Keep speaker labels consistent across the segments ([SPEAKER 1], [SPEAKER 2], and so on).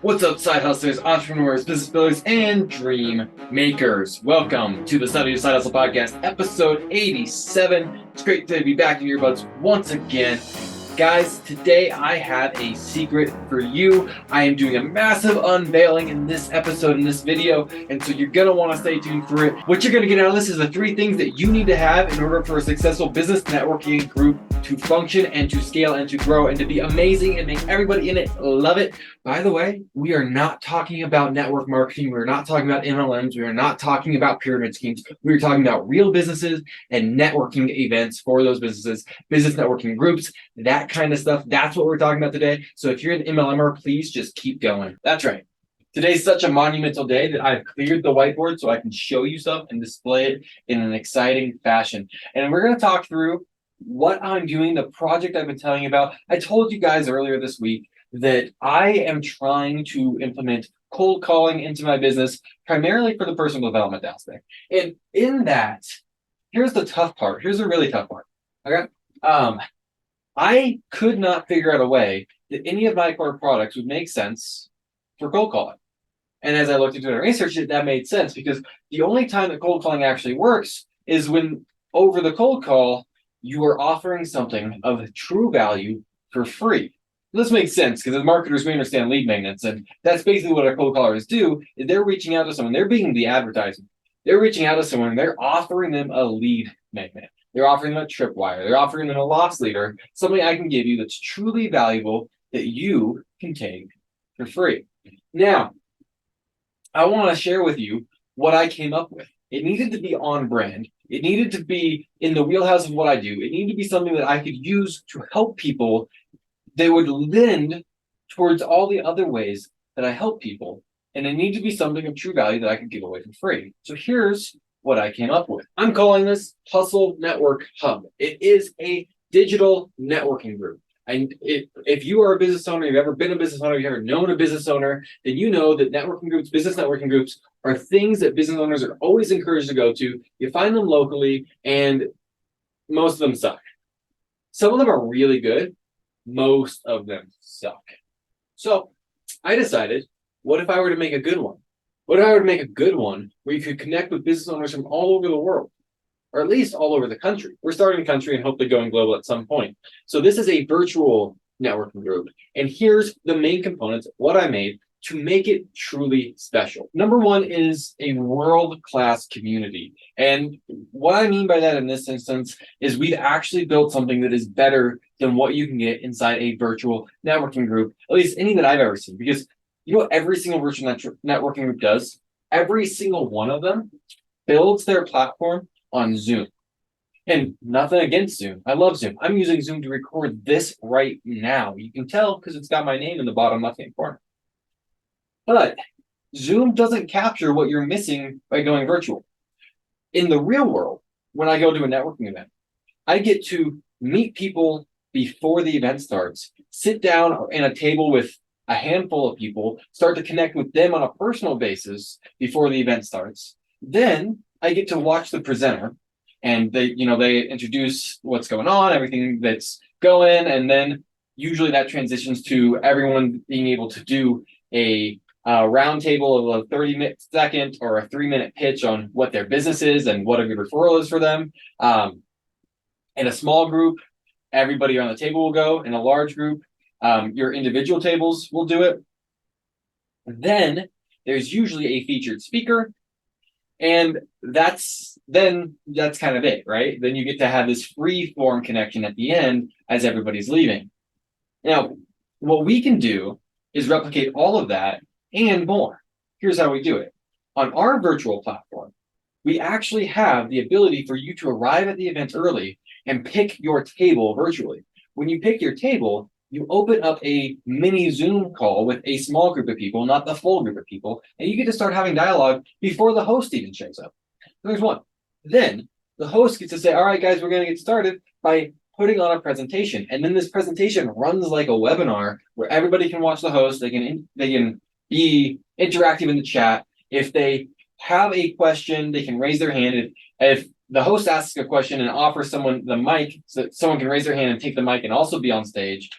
[SPEAKER 1] What's up, side hustlers, entrepreneurs, business builders, and dream makers? Welcome to the Study Your Side Hustle Podcast, episode 87. It's great to be back in your earbuds once again. Guys, today I have a secret for you. I am doing a massive unveiling in this episode, in this video, and so you're going to want to stay tuned for it. What you're going to get out of this is the 3 things that you need to have in order for a successful business networking group to function and to scale and to grow and to be amazing and make everybody in it love it. By the way, we are not talking about network marketing. We're not talking about MLMs. We are not talking about pyramid schemes. We are talking about real businesses and networking events for those businesses, business networking groups, that kind of stuff. That's what we're talking about today. So if you're an MLMer, please just keep going. That's right. Today's such a monumental day that I've cleared the whiteboard so I can show you stuff and display it in an exciting fashion. And we're going to talk through what I'm doing, the project I've been telling you about. I told you guys earlier this week that I am trying to implement cold calling into my business, primarily for the personal development aspect. And in that, here's the tough part. Here's the really tough part. Okay. I could not figure out a way that any of my core products would make sense for cold calling. And as I looked into it and researched it, that made sense because the only time that cold calling actually works is when over the cold call, you are offering something of true value for free. This makes sense because as marketers, we understand lead magnets, and that's basically what our cold callers do. Is they're reaching out to someone, they're being the advertisement. They're reaching out to someone, and they're offering them a lead magnet. They're offering them a tripwire. They're offering them a loss leader, something I can give you that's truly valuable that you can take for free. Now, I want to share with you what I came up with. It needed to be on brand. It needed to be in the wheelhouse of what I do. It needed to be something that I could use to help people. They would lend towards all the other ways that I help people. And it needed to be something of true value that I could give away for free. So here's what I came up with. I'm calling this Hustle Network Hub. It is a digital networking group. And if you are a business owner, you've ever been a business owner, you've ever known a business owner, then you know that networking groups, business networking groups, are things that business owners are always encouraged to go to. You find them locally, and most of them suck. Some of them are really good. Most of them suck. So I decided, what if I were to make a good one? What if I were to make a good one where you could connect with business owners from all over the world, or at least all over the country? We're starting a country and hopefully going global at some point. So this is a virtual networking group. And here's the main components, what I made to make it truly special. Number one is a world-class community. And what I mean by that in this instance is we've actually built something that is better than what you can get inside a virtual networking group, at least any that I've ever seen. Because you know what every single virtual networking group does? Every single one of them builds their platform on Zoom. And nothing against Zoom. I love Zoom. I'm using Zoom to record this right now. You can tell because it's got my name in the bottom left-hand corner. But Zoom doesn't capture what you're missing by going virtual. In the real world, when I go to a networking event, I get to meet people before the event starts, sit down at a table with a handful of people, start to connect with them on a personal basis before the event starts. Then I get to watch the presenter, and they introduce what's going on, everything that's going, and then usually that transitions to everyone being able to do a round table of a 30-second or a 3-minute pitch on what their business is and what a good referral is for them. In a small group, everybody on the table will go. In a large group, your individual tables will do it. Then there's usually a featured speaker, and that's kind of it, right? Then you get to have this free form connection at the end as everybody's leaving. Now, what we can do is replicate all of that and more. Here's how we do it. On our virtual platform, we actually have the ability for you to arrive at the event early and pick your table virtually. When you pick your table, you open up a mini Zoom call with a small group of people, not the full group of people, and you get to start having dialogue before the host even shows up. So there's one. Then the host gets to say, all right, guys, we're going to get started by putting on a presentation. And then this presentation runs like a webinar where everybody can watch the host. They can be interactive in the chat. If they have a question, they can raise their hand. If the host asks a question and offers someone the mic, so that someone can raise their hand and take the mic and also be on stage.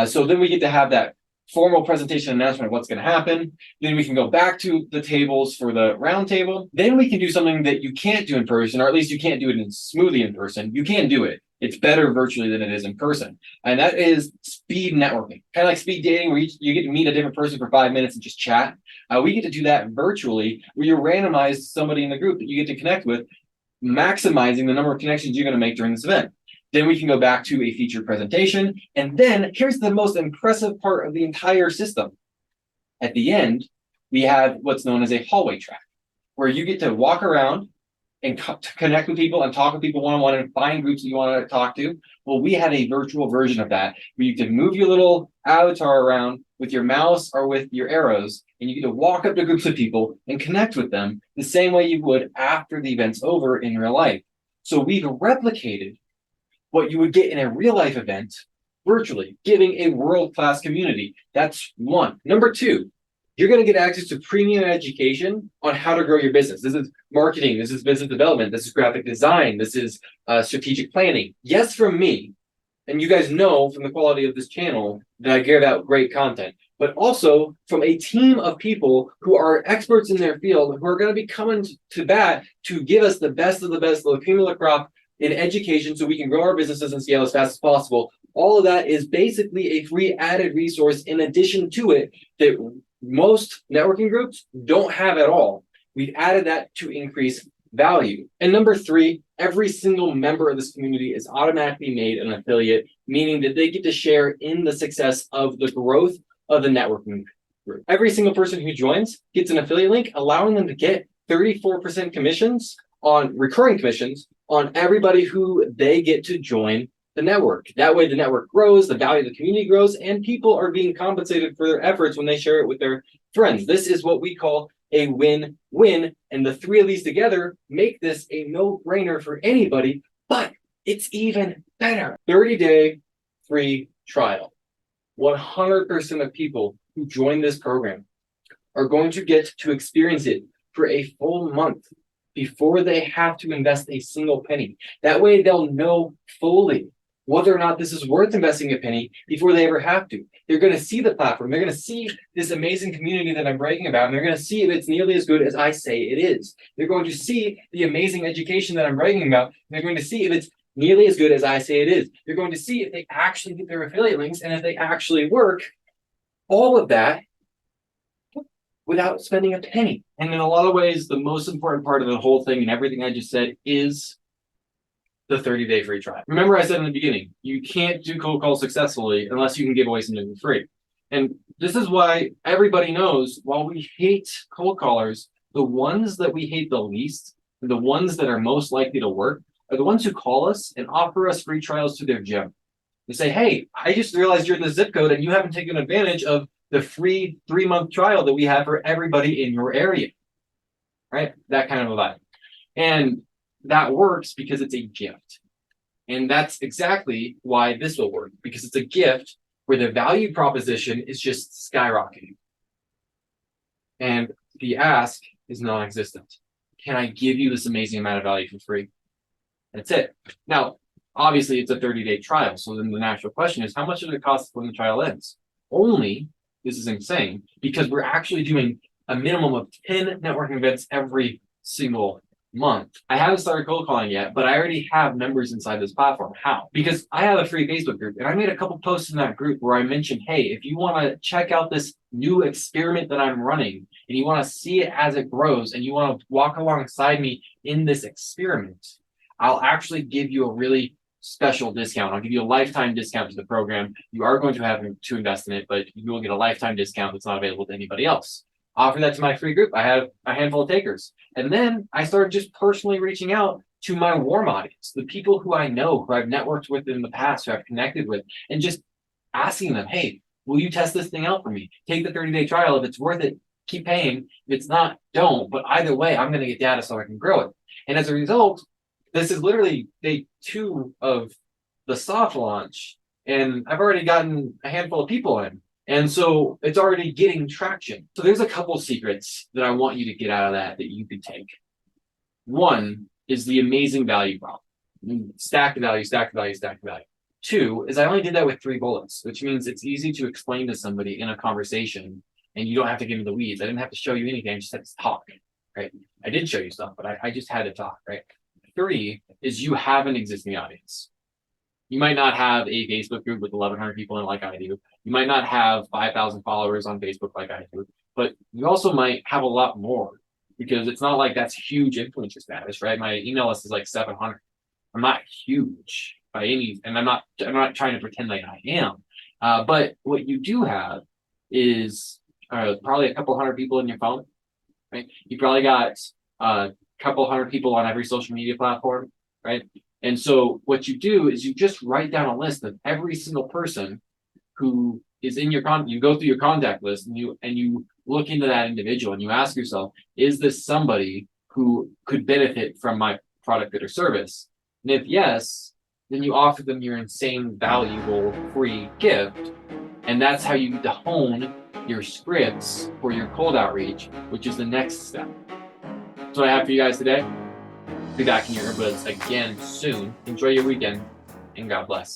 [SPEAKER 1] So then we get to have that formal presentation announcement of what's going to happen. Then we can go back to the tables for the round table. Then we can do something that you can't do in person, or at least you can't do it smoothly in person. You can do it. It's better virtually than it is in person. And that is speed networking. Kind of like speed dating, where you get to meet a different person for 5 minutes and just chat. We get to do that virtually, where you randomize somebody in the group that you get to connect with, maximizing the number of connections you're going to make during this event. Then we can go back to a featured presentation. And then here's the most impressive part of the entire system. At the end, we have what's known as a hallway track, where you get to walk around and connect with people and talk with people one-on-one and find groups that you want to talk to. Well, we had a virtual version of that where you can move your little avatar around with your mouse or with your arrows, and you get to walk up to groups of people and connect with them the same way you would after the event's over in real life. So we've replicated what you would get in a real life event virtually, giving a world-class community. That's one. Number two, you're going to get access to premium education on how to grow your business. This is marketing. This is business development. This is graphic design. This is strategic planning. Yes, from me. And you guys know from the quality of this channel that I give out great content, but also from a team of people who are experts in their field, who are going to be coming to bat to give us the best of the cream of the crop in education so we can grow our businesses and scale as fast as possible. All of that is basically a free added resource in addition to it that most networking groups don't have at all. We've added that to increase value. And number three, every single member of this community is automatically made an affiliate, meaning that they get to share in the success of the growth of the networking group. Every single person who joins gets an affiliate link, allowing them to get 34% commissions on recurring commissions on everybody who they get to join the network. That way the network grows, the value of the community grows, and people are being compensated for their efforts when they share it with their friends. This is what we call a win-win, and the three of these together make this a no-brainer for anybody, but it's even better. 30-day free trial. 100% of people who join this program are going to get to experience it for a full month before they have to invest a single penny. That way they'll know fully whether or not this is worth investing a penny before they ever have to. They're going to see the platform. They're going to see this amazing community that I'm bragging about, and they're going to see if it's nearly as good as I say it is. They're going to see the amazing education that I'm bragging about, and they're going to see if it's nearly as good as I say it is. They're going to see if they actually get their affiliate links and if they actually work. All of that without spending a penny. And in a lot of ways, the most important part of the whole thing and everything I just said is the 30-day free trial. Remember I said in the beginning, you can't do cold calls successfully unless you can give away something for free. And this is why everybody knows, while we hate cold callers, the ones that we hate the least, and the ones that are most likely to work, are the ones who call us and offer us free trials to their gym. They say, hey, I just realized you're in the zip code and you haven't taken advantage of the free 3-month trial that we have for everybody in your area, right? That kind of a vibe. And that works because it's a gift. And that's exactly why this will work, because it's a gift where the value proposition is just skyrocketing. And the ask is non-existent. Can I give you this amazing amount of value for free? That's it. Now, obviously, it's a 30-day trial. So then the natural question is, how much does it cost when the trial ends? Only, this is insane, because we're actually doing a minimum of 10 networking events every single month. I haven't started cold calling yet, but I already have members inside this platform. How? Because I have a free Facebook group, and I made a couple posts in that group where I mentioned, hey, if you want to check out this new experiment that I'm running, and you want to see it as it grows, and you want to walk alongside me in this experiment, I'll actually give you a really special discount. I'll give you a lifetime discount to the program. You are going to have to invest in it, but you will get a lifetime discount that's not available to anybody else. Offer that to my free group. I have a handful of takers. And then I started just personally reaching out to my warm audience, the people who I know, who I've networked with in the past, who I've connected with, and just asking them, hey, will you test this thing out for me? Take the 30-day trial. If it's worth it, keep paying. If it's not, don't. But either way, I'm going to get data so I can grow it. And as a result, this is literally day 2 of the soft launch, and I've already gotten a handful of people in. And so it's already getting traction. So there's a couple secrets that I want you to get out of that you could take. One is the amazing value prop. Stack the value, stack the value, stack the value. Two is I only did that with 3 bullets, which means it's easy to explain to somebody in a conversation and you don't have to get into the weeds. I didn't have to show you anything. I just had to talk, right? I did show you stuff, but I just had to talk, right? 3 is you have an existing audience. You might not have a Facebook group with 1,100 people in it like I do. You might not have 5,000 followers on Facebook like I do, but you also might have a lot more because it's not like that's huge influencer status, right? My email list is like 700. I'm not huge by any, and I'm not trying to pretend like I am. But what you do have is probably a couple hundred people in your phone, right? You probably got a couple hundred people on every social media platform, right? And so what you do is you just write down a list of every single person who is in your you go through your contact list and you look into that individual and you ask yourself, is this somebody who could benefit from my product or service? And if yes, then you offer them your insane valuable free gift. And that's how you need to hone your scripts for your cold outreach, which is the next step. That's what I have for you guys today. Be back in your earbuds again soon. Enjoy your weekend, and God bless.